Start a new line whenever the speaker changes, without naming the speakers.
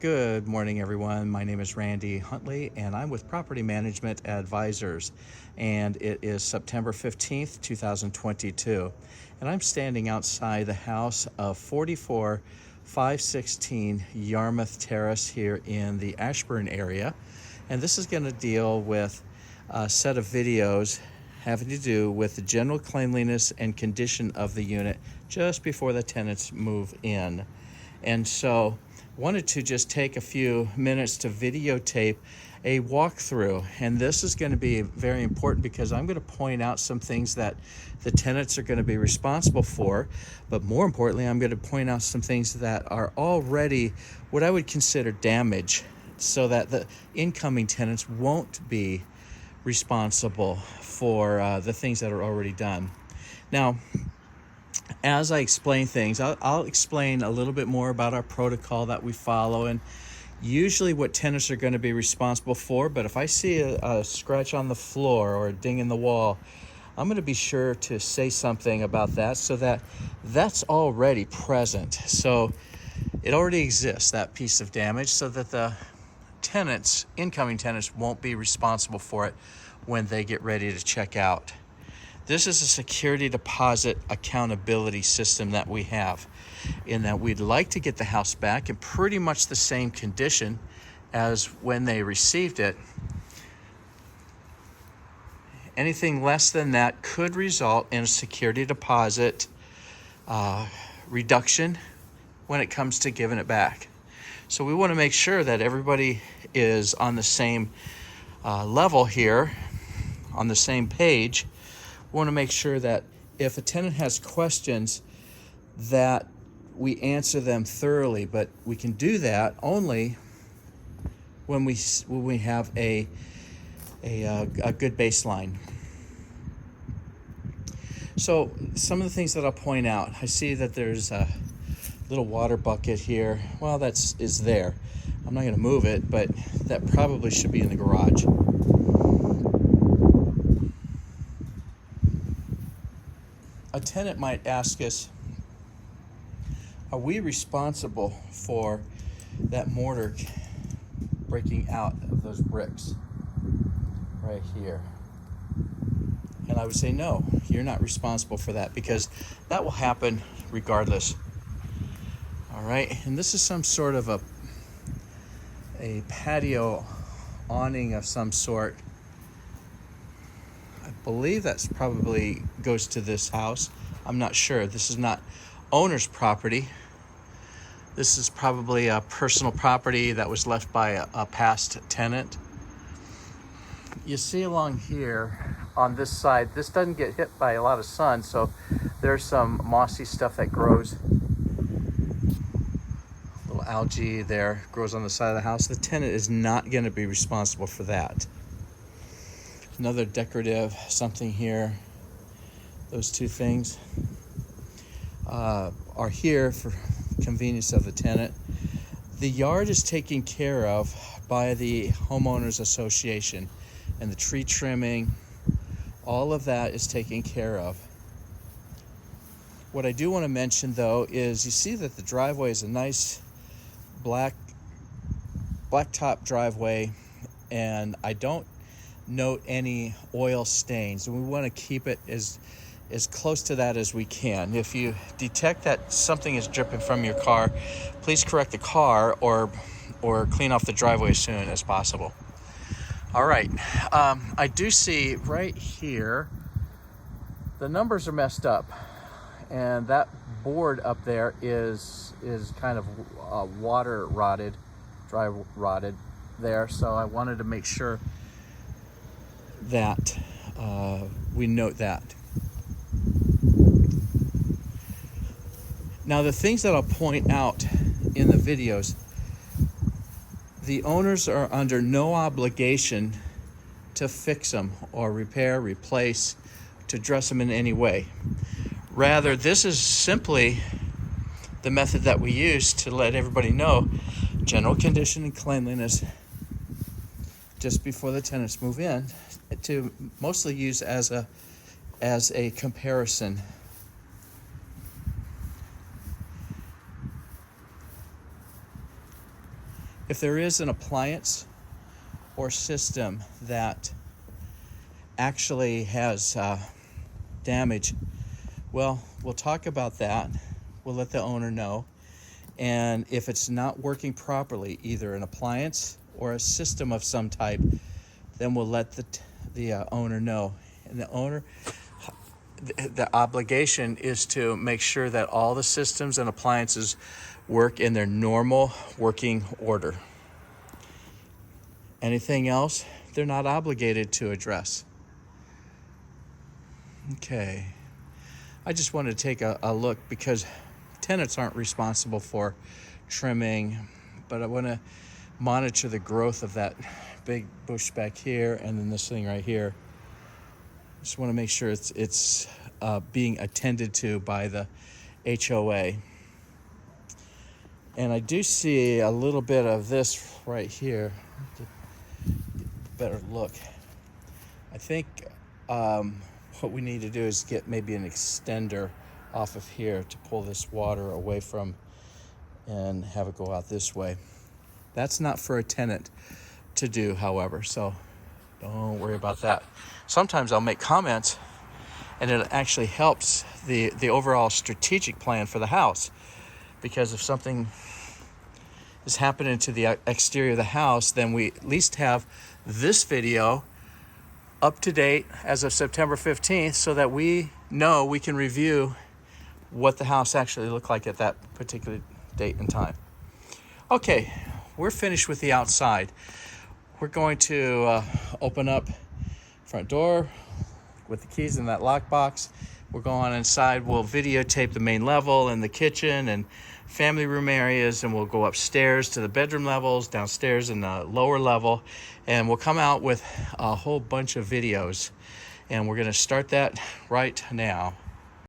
Good morning, everyone. My name is Randy Huntley, and I'm with Property Management Advisors. And it is September 15th, 2022. And I'm standing outside the house of 44516 Yarmouth Terrace here in the Ashburn area. And this is going to deal with a set of videos having to do with the general cleanliness and condition of the unit just before the tenants move in. And so wanted to just take a few minutes to videotape a walkthrough, and this is going to be very important because I'm going to point out some things that the tenants are going to be responsible for, but more importantly, I'm going to point out some things that are already what I would consider damage, so that the incoming tenants won't be responsible for the things that are already done. Now, as I explain things, I'll explain a little bit more about our protocol that we follow and usually what tenants are going to be responsible for. But if I see a scratch on the floor or a ding in the wall, I'm going to be sure to say something about that so that that's already present. So it already exists, that piece of damage, so that the tenants, incoming tenants, won't be responsible for it when they get ready to check out. This is a security deposit accountability system that we have, in that we'd like to get the house back in pretty much the same condition as when they received it. Anything less than that could result in a security deposit reduction when it comes to giving it back. So we want to make sure that everybody is on the same level here, on the same page. We want to make sure that if a tenant has questions, that we answer them thoroughly, but we can do that only when we have a good baseline. So some of the things that I'll point out, I see that there's a little water bucket here. Well, is there. I'm not going to move it, but that probably should be in the garage. A tenant might ask us, are we responsible for that mortar breaking out of those bricks right here? And I would say, no, you're not responsible for that, because that will happen regardless. All right, and this is some sort of a patio awning of some sort. I believe that's probably goes to this house. I'm not sure. This is not owner's property. This is probably a personal property that was left by a past tenant. You see along here on this side, this doesn't get hit by a lot of sun, so there's some mossy stuff that grows. Little algae there grows on the side of the house. The tenant is not going to be responsible for that. Another decorative something here. Those two things are here for convenience of the tenant. The yard is taken care of by the homeowners association, and the tree trimming, all of that is taken care of. What I do want to mention, though, is you see that the driveway is a nice blacktop driveway, and I don't note any oil stains, and we want to keep it as close to that as we can. If you detect that something is dripping from your car, please correct the car or clean off the driveway as soon as possible. All right, I do see right here the numbers are messed up, and that board up there is kind of water rotted, dry rotted there. So I wanted to make sure that we note that. Now, the things that I'll point out in the videos, the owners are under no obligation to fix them or repair, replace, to dress them in any way. Rather, this is simply the method that we use to let everybody know general condition and cleanliness just before the tenants move in, to mostly use as a comparison. If there is an appliance or system that actually has damage, well, we'll talk about that. We'll let the owner know. And if it's not working properly, either an appliance or a system of some type, then we'll let the owner know. And the obligation is to make sure that all the systems and appliances work in their normal working order. Anything else, they're not obligated to address. Okay. I just wanted to take a look because tenants aren't responsible for trimming, but I want to monitor the growth of that big bush back here and then this thing right here. Just want to make sure it's being attended to by the HOA. And I do see a little bit of this right here. Better look. I think what we need to do is get maybe an extender off of here to pull this water away from and have it go out this way. That's not for a tenant to do, however, so don't worry about that. Sometimes I'll make comments and it actually helps the overall strategic plan for the house, because if something is happening to the exterior of the house, then we at least have this video up to date as of September 15th so that we know we can review what the house actually looked like at that particular date and time. Okay, we're finished with the outside. We're going to open up front door with the keys in that lockbox. We're going inside. We'll videotape the main level and the kitchen and family room areas, and we'll go upstairs to the bedroom levels, downstairs in the lower level, and we'll come out with a whole bunch of videos. And we're going to start that right now.